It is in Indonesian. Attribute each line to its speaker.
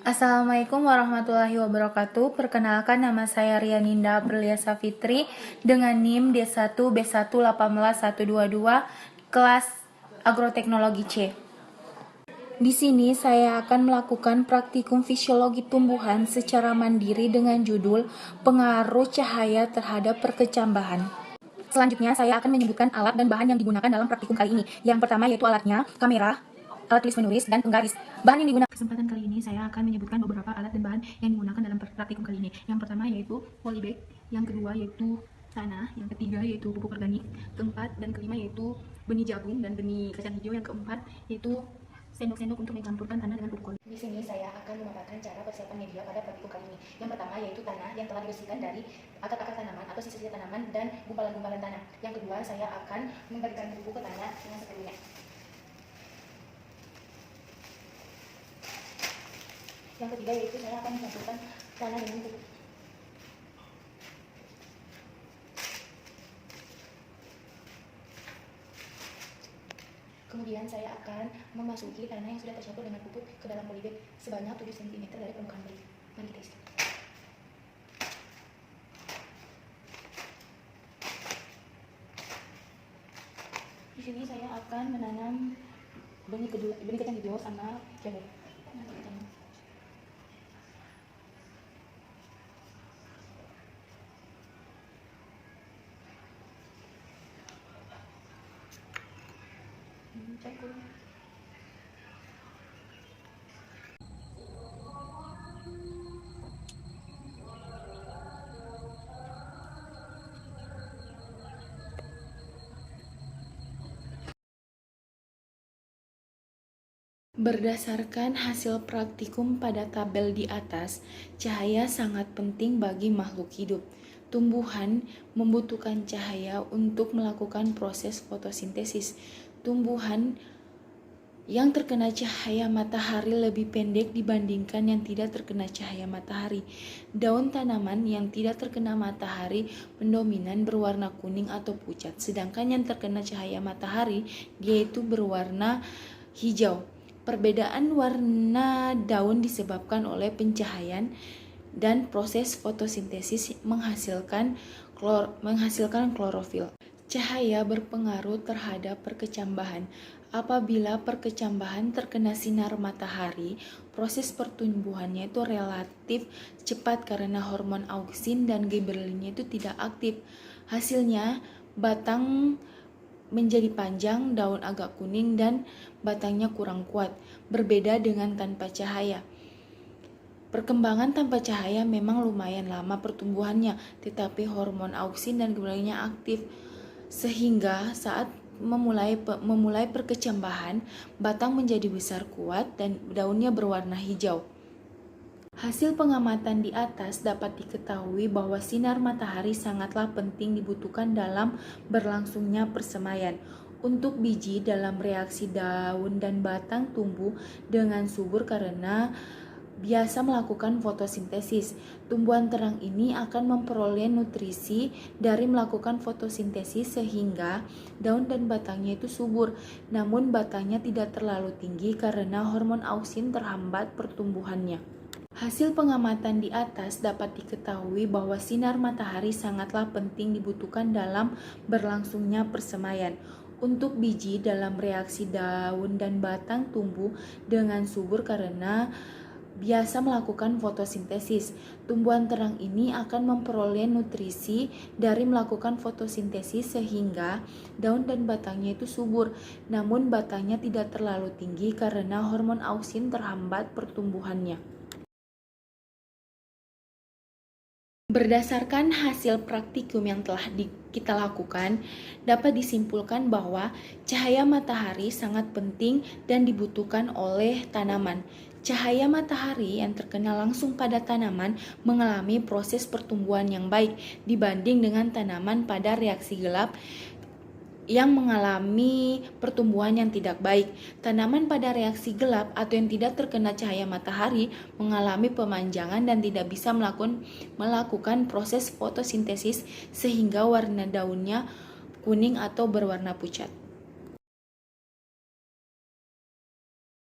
Speaker 1: Assalamualaikum warahmatullahi wabarakatuh. Perkenalkan, nama saya Rianinda Aprilia Fitri dengan NIM D1B1181122 kelas Agroteknologi C. Di sini saya akan melakukan praktikum fisiologi tumbuhan secara mandiri dengan judul Pengaruh Cahaya Terhadap Perkecambahan. Selanjutnya saya akan menyebutkan alat dan bahan yang digunakan dalam praktikum kali ini. Yang pertama yaitu alatnya, kamera, alat tulis menulis, dan penggaris. Bahan yang digunakan. Kesempatan kali ini saya akan menyebutkan beberapa alat dan bahan yang digunakan dalam praktikum kali ini. Yang pertama yaitu polybag, yang kedua yaitu tanah, yang ketiga yaitu pupuk organik, keempat dan kelima yaitu benih jagung dan benih kacang hijau, yang keempat yaitu sendok-sendok untuk mencampurkan tanah dengan pupuk. Di sini saya akan memaparkan cara persiapan media pada praktikum kali ini. Yang pertama yaitu tanah yang telah dibersihkan dari akar-akar tanaman atau sisa-sisa tanaman dan gumpalan-gumpalan tanah. Yang kedua saya akan memberikan pupuk ke tanah dengan seperlunya. Yang ketiga yaitu saya akan mencampurkan tanah dengan pupuk. Kemudian saya akan memasuki tanah yang sudah tercampur dengan pupuk ke dalam polybag sebanyak 7 cm dari permukaan beli. Mari kita isi. Di sini saya akan menanam benih kacang hijau sama jagung. Berdasarkan hasil praktikum pada tabel di atas, cahaya sangat penting bagi makhluk hidup. Tumbuhan membutuhkan cahaya untuk melakukan proses fotosintesis. Tumbuhan yang terkena cahaya matahari lebih pendek dibandingkan yang tidak terkena cahaya matahari. Daun tanaman yang tidak terkena matahari mendominan berwarna kuning atau pucat, sedangkan yang terkena cahaya matahari yaitu berwarna hijau. Perbedaan warna daun disebabkan oleh pencahayaan dan proses fotosintesis menghasilkan klorofil. Cahaya berpengaruh terhadap perkecambahan. Apabila perkecambahan terkena sinar matahari, proses pertumbuhannya itu relatif cepat karena hormon auksin dan gibberellinnya itu tidak aktif. Hasilnya, batang menjadi panjang, daun agak kuning, dan batangnya kurang kuat, berbeda dengan tanpa cahaya. Perkembangan tanpa cahaya memang lumayan lama pertumbuhannya, tetapi hormon auksin dan gibberellinnya aktif, sehingga saat memulai perkecambahan, batang menjadi besar kuat dan daunnya berwarna hijau. Hasil pengamatan di atas dapat diketahui bahwa sinar matahari sangatlah penting dibutuhkan dalam berlangsungnya persemaian. Untuk biji dalam reaksi daun dan batang tumbuh dengan subur karena biasa melakukan fotosintesis. Tumbuhan terang ini akan memperoleh nutrisi dari melakukan fotosintesis sehingga daun dan batangnya itu subur, namun batangnya tidak terlalu tinggi karena hormon auksin terhambat pertumbuhannya. Hasil pengamatan di atas dapat diketahui bahwa sinar matahari sangatlah penting dibutuhkan dalam berlangsungnya persemaian. Untuk biji dalam reaksi daun dan batang tumbuh dengan subur karena biasa melakukan fotosintesis. Tumbuhan terang ini akan memperoleh nutrisi dari melakukan fotosintesis sehingga daun dan batangnya itu subur, namun batangnya tidak terlalu tinggi karena hormon auksin terhambat pertumbuhannya. Berdasarkan hasil praktikum yang telah kita lakukan, dapat disimpulkan bahwa cahaya matahari sangat penting dan dibutuhkan oleh tanaman. Cahaya matahari yang terkena langsung pada tanaman mengalami proses pertumbuhan yang baik dibanding dengan tanaman pada reaksi gelap yang mengalami pertumbuhan yang tidak baik. Tanaman pada reaksi gelap atau yang tidak terkena cahaya matahari mengalami pemanjangan dan tidak bisa melakukan proses fotosintesis sehingga warna daunnya kuning atau berwarna pucat.